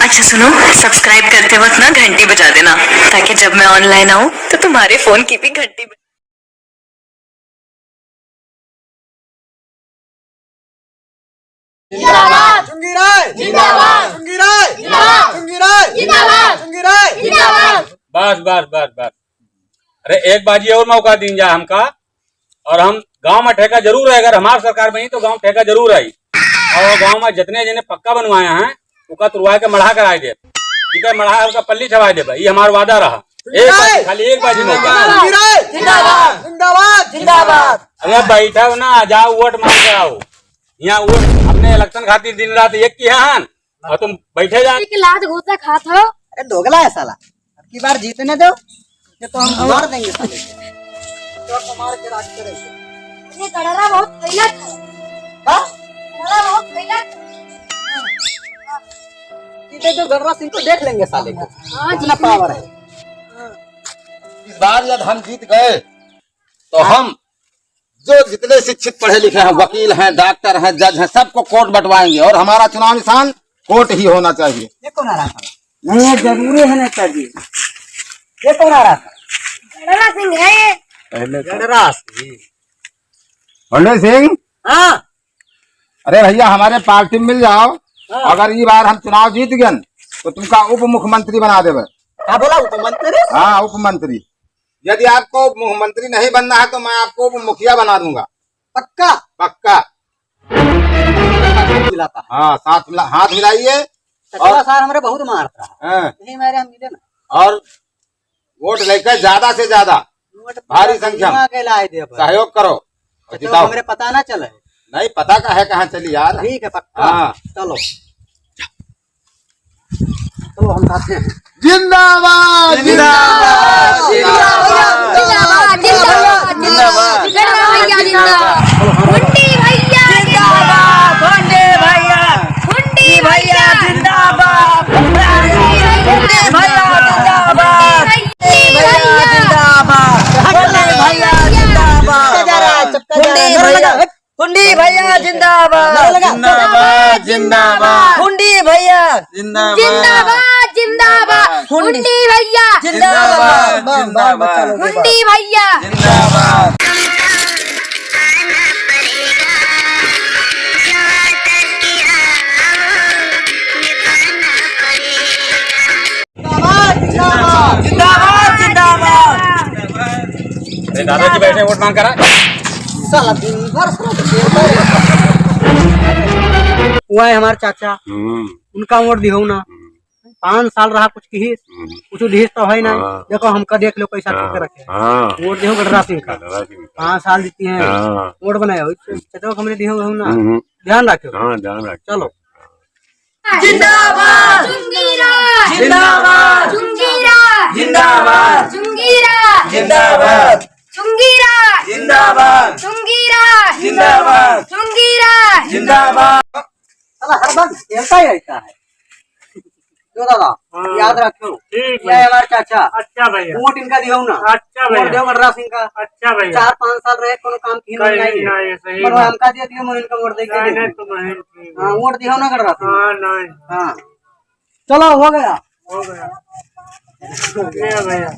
अच्छा सुनो, सब्सक्राइब करते वक्त ना घंटी बजा देना, ताकि जब मैं ऑनलाइन आऊँ तो तुम्हारे फोन की भी घंटी जिंदाबाद चुंगी राय जिंदाबाद चुंगी राय जिंदाबाद चुंगी राय जिंदाबाद चुंगी राय जिंदाबाद। बस बस बस बस, अरे एक बाजी और मौका दीजिए हमका, और हम गांव में ठेका जरूर है। अगर हमारी सरकार बनी तो गांव ठेका जरूर आई, और गांव में जितने जिन्हें पक्का बनवाया है उनका तुरवा के मढ़ा कराए दे, ठीक है, मढ़ा उनका पल्ली छवाए दे भाई, ये हमारा वादा रहा। एक खाली एक बाजी मौका। जिंदाबाद जिंदाबाद जिंदाबाद। अरे बैठा हो ना, जाओ वोट मांग कर आओ। यहाँ वोट अपने इलेक्शन खातिर दिन रात एक की है, और तुम बैठे जा लात घोटा खात हो। अरे दोगला है साला, अब की बार जीतने दो, ये तो हम मार देंगे साले को, मार के राज करेंगे। ये गड़रा बहुत फैला था, हाँ गड़रा बहुत फैला था। जीते तो गड़रा सिंह को देख लेंगे साले को, हाँ, कितना पावर है। इस बार जब हम जीत गए तो हम जो जितने शिक्षित पढ़े लिखे हैं, वकील हैं, डॉक्टर हैं, जज हैं, सबको कोर्ट बंटवाएंगे, और हमारा चुनाव निशान कोर्ट ही होना चाहिए। ये कौन आ रहा था? नहीं, जरूरी है ना चाहिए। ये कौन आ रहा था? गड़रा सिंह है ये। गड़रा सिंह। पंडित सिंह, हाँ अरे भैया हमारे पार्टी में मिल जाओ। अगर ये बार हम चुनाव जीत गए तो तुमका उप मुख्यमंत्री बना देवे। क्या बोला उप मंत्री? हाँ, उप मंत्री। यदि आपको मुख्यमंत्री नहीं बनना है तो मैं आपको उप मुखिया बना दूंगा। पक्का पक्का। मिलाता है। हाँ, हाथ मिलाइए। सर हमारे बहुत मारता है, हाँ, नहीं मेरे हम मिले ना, और वोट लेकर ज्यादा से ज्यादा भारी संख्या में सहयोग करो और तो जिताओ। हमारे पता ना चले। नहीं पता का है कहाँ चली यार। ठीक है पक्का। हाँ, चलो तो हम खाते हैं। जिंदाबाद जिंदाबाद जिंदाबाद जिंदाबाद जिंदाबाद गड़रा भैया जिंदाबाद। हुंडी भैया जिंदाबाद। हुंडी भैया हुंडी भैया जिंदाबाद। हुंडी भैया जिंदाबाद। भैया जिंदाबाद। हुंडी भैया जिंदाबाद। हुंडी भैया जिंदाबाद। जिंदाबाद जिंदाबाद हुंडी भैया जिंदाबाद जिंदाबाद। हुंडी भैया जिंदाबाद। हुंडी भैया जिंदाबाद। जिंदाबाद जिंदाबाद। अरे दादाजी बैठे वोट मांग करा। साला दिन भर हुआ है हमारे चाचा, उनका वोट दिहो ना। 5 साल रहा कुछ किहिस, कुछ दिहिस तो है नहीं। देखो हमका देख लो कैसा करके रखे, वोट दिहो गडरा सिंह का। 5 साल जीती हैं, वोट बनाए हो चाचा हमने दिहो ना, ध्यान रखो। चलो जिंदाबाद चुंगीरा जिंदाबाद चुंगीरा जिंदाबाद चुंगीरा जिंदाबाद चुंगीरा जिंदाबाद चुंगीरा जिंदाबाद चुंगीरा जिंदाबाद। साला हर बार खेलता ही रहता है। जो दादा याद रखो, ये हमारे चाचा। अच्छा भैया, वोट इनका दिहो ना। अच्छा वोट दिहो गडरा सिंह का। अच्छा भैया, 4-5 साल रहे कोनो काम की नहीं सही पर हमका दे दियो, मैं इनका वोट दे के दे। हाँ वोट दिहो ना गडरा सिंह। नहीं हाँ चलो हो गया। हो गया भैया।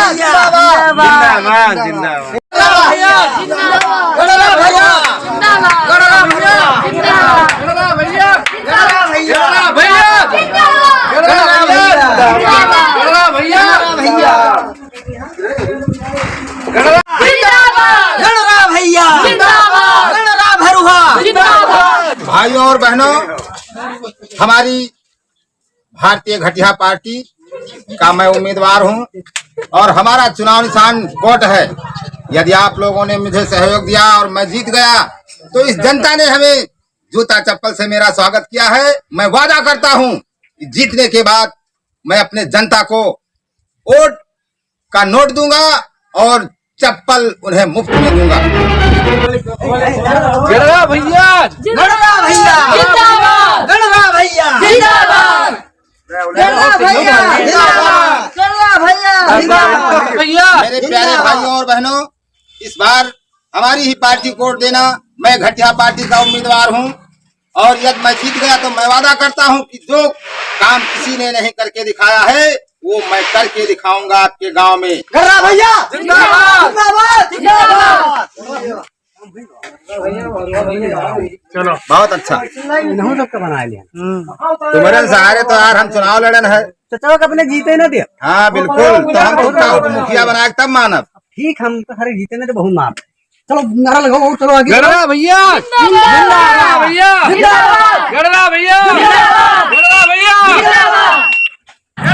जिंदाबाद जिंदाबाद भैया गडरा भैया गडरा भैया गडरा भैया गडरा भैया गडरा भैया गडरा भैया गडरा भरुहा। भाइयों और बहनों, हमारी भारतीय घटिया पार्टी का मैं उम्मीदवार हूं, और हमारा चुनाव निशान कोर्ट है। यदि आप लोगों ने मुझे सहयोग दिया और मैं जीत गया तो इस जनता ने हमें जूता चप्पल से मेरा स्वागत किया है। मैं वादा करता हूं कि जीतने के बाद मैं अपने जनता को वोट का नोट दूंगा और चप्पल उन्हें मुफ्त में दूंगा। गडरा भैया गडरा भैया जिंदाबाद। गडरा भैया जिंदाबाद। गडरा भैया जिंदाबाद। गडरा भैया जिंदाबाद। मेरे प्यारे भाइयों और बहनों, इस बार हमारी ही पार्टी को वोट देना। मैं घटिया पार्टी का उम्मीदवार हूँ और यदि मैं जीत गया तो मैं वादा करता हूँ कि जो काम किसी ने नहीं करके दिखाया है वो मैं करके दिखाऊंगा आपके गांव में। गर्रा भैया जिंदाबाद जिंदाबाद चलो बहुत अच्छा, इन्हों सबका बना लिया। तुम्हारे सहारे तो यार हम चुनाव लड़न है। तो चलो अपने जीते ना दिया। हाँ बिल्कुल, तो हम खुद उप मुखिया बनाए तब मानव। ठीक, हम तो सारे जीते ना तो बहुत मार। चलो नारा लगाओ, चलो आगे। गड़रा भैया जिंदाबाद भैया जिंदाबाद गड़रा भैया जिंदाबाद गड़रा भैया जिंदाबाद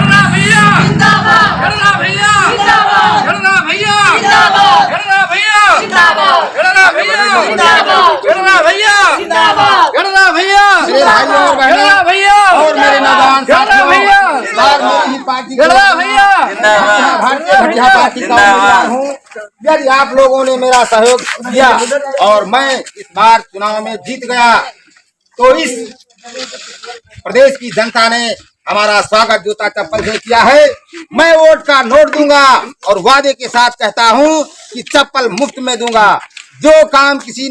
गड़रा भैया जिंदाबाद गड़रा भैया जिंदाबाद गड़रा भैया जिंदाबाद गड़रा भैया जिंदाबाद गड़रा भैया जिंदाबाद गड़रा भैया जिंदाबाद गड़रा भैया मेरे भाइयों और गड़रा बहनों भैया और मेरे नौजवान गड़रा साथियों, भैया इस बार मेरी ही पार्टी को गड़रा भैया भारतीय घटिया पार्टी का उम्मीदवार हूँ। यदि आप लोगों ने मेरा सहयोग दिया और मैं इस बार चुनाव में जीत गया तो इस प्रदेश की जनता ने हमारा स्वागत जूता चप्पल से किया है। मैं वोट का नोट दूंगा और वादे के साथ कहता हूँ कि चप्पल मुफ्त में दूंगा। जो काम किसी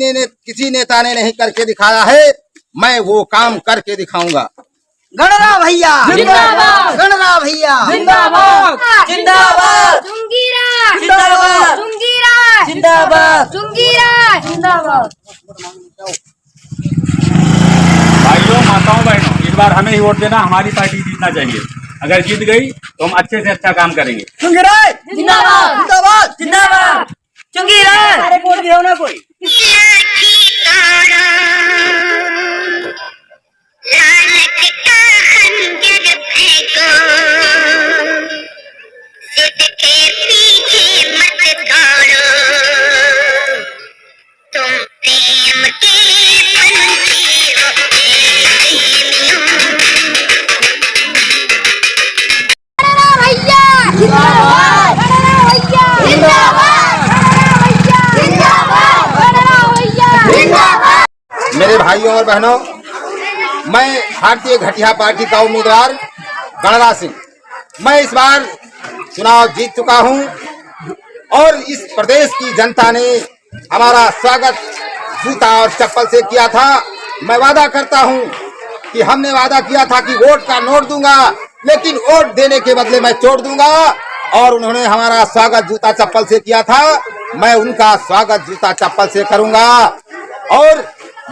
नेता ने नहीं करके दिखाया है मैं वो काम करके दिखाऊंगा। गणरा भैया जिंदाबाद गणरा भैया जिंदाबाद जिंदाबाद जुंगीरा जिंदाबाद जुंगीरा जिंदाबाद जुंगीरा जिंदाबाद। भाइयों माताओं बहनों, इस बार हमें ही वोट देना, हमारी पार्टी जीतना चाहिए। अगर जीत गई तो हम अच्छे से अच्छा काम करेंगे। जिंदाबाद जिंदाबाद जिंदाबाद जुंगीरा अरे वोट दियो ना कोई। भैया जिंदाबाद भैया जिंदाबाद भैया जिंदाबाद। मेरे भाइयों और बहनों, मैं भारतीय घटिया पार्टी का उम्मीदवार गणराज सिंह, मैं इस बार चुनाव जीत चुका हूं और इस प्रदेश की जनता ने हमारा स्वागत जूता और चप्पल से किया था। मैं वादा करता हूं कि हमने वादा किया था कि वोट का नोट दूंगा, लेकिन वोट देने के बदले मैं चोट दूंगा और उन्होंने हमारा स्वागत जूता चप्पल से किया था। मैं उनका स्वागत जूता चप्पल से करूंगा और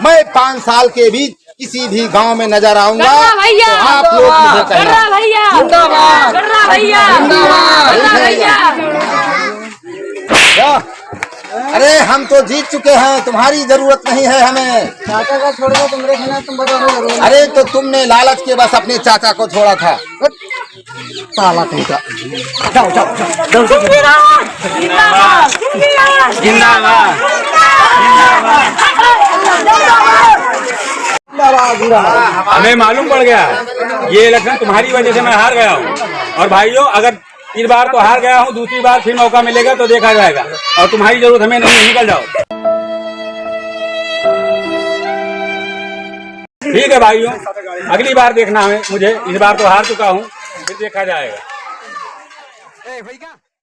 मैं 5 साल के बीच किसी भी गांव में नजर आऊंगा तो आप लोग मुझे कहना। भैया जिंदाबाद भैया जिंदाबाद भैया। क्या? अरे हम तो जीत चुके हैं, तुम्हारी जरूरत नहीं है हमें। चाचा का छोड़ दो, तुम देखना, तुम बताओ। अरे तो तुमने लालच के बस अपने चाचा को छोड़ा था। साला तुमका जाओ जाओ जाओ जिंदाबाद जिंदाबाद। हमें मालूम पड़ गया ये इलेक्शन तुम्हारी वजह से मैं हार गया हूँ। और भाइयों, अगर इस बार तो हार गया हूँ, दूसरी बार फिर मौका मिलेगा तो देखा जाएगा। और तुम्हारी जरूरत हमें नहीं, निकल जाओ। ठीक है भाइयों, अगली बार देखना हमें मुझे। इस बार तो हार चुका हूँ, फिर देखा जाएगा।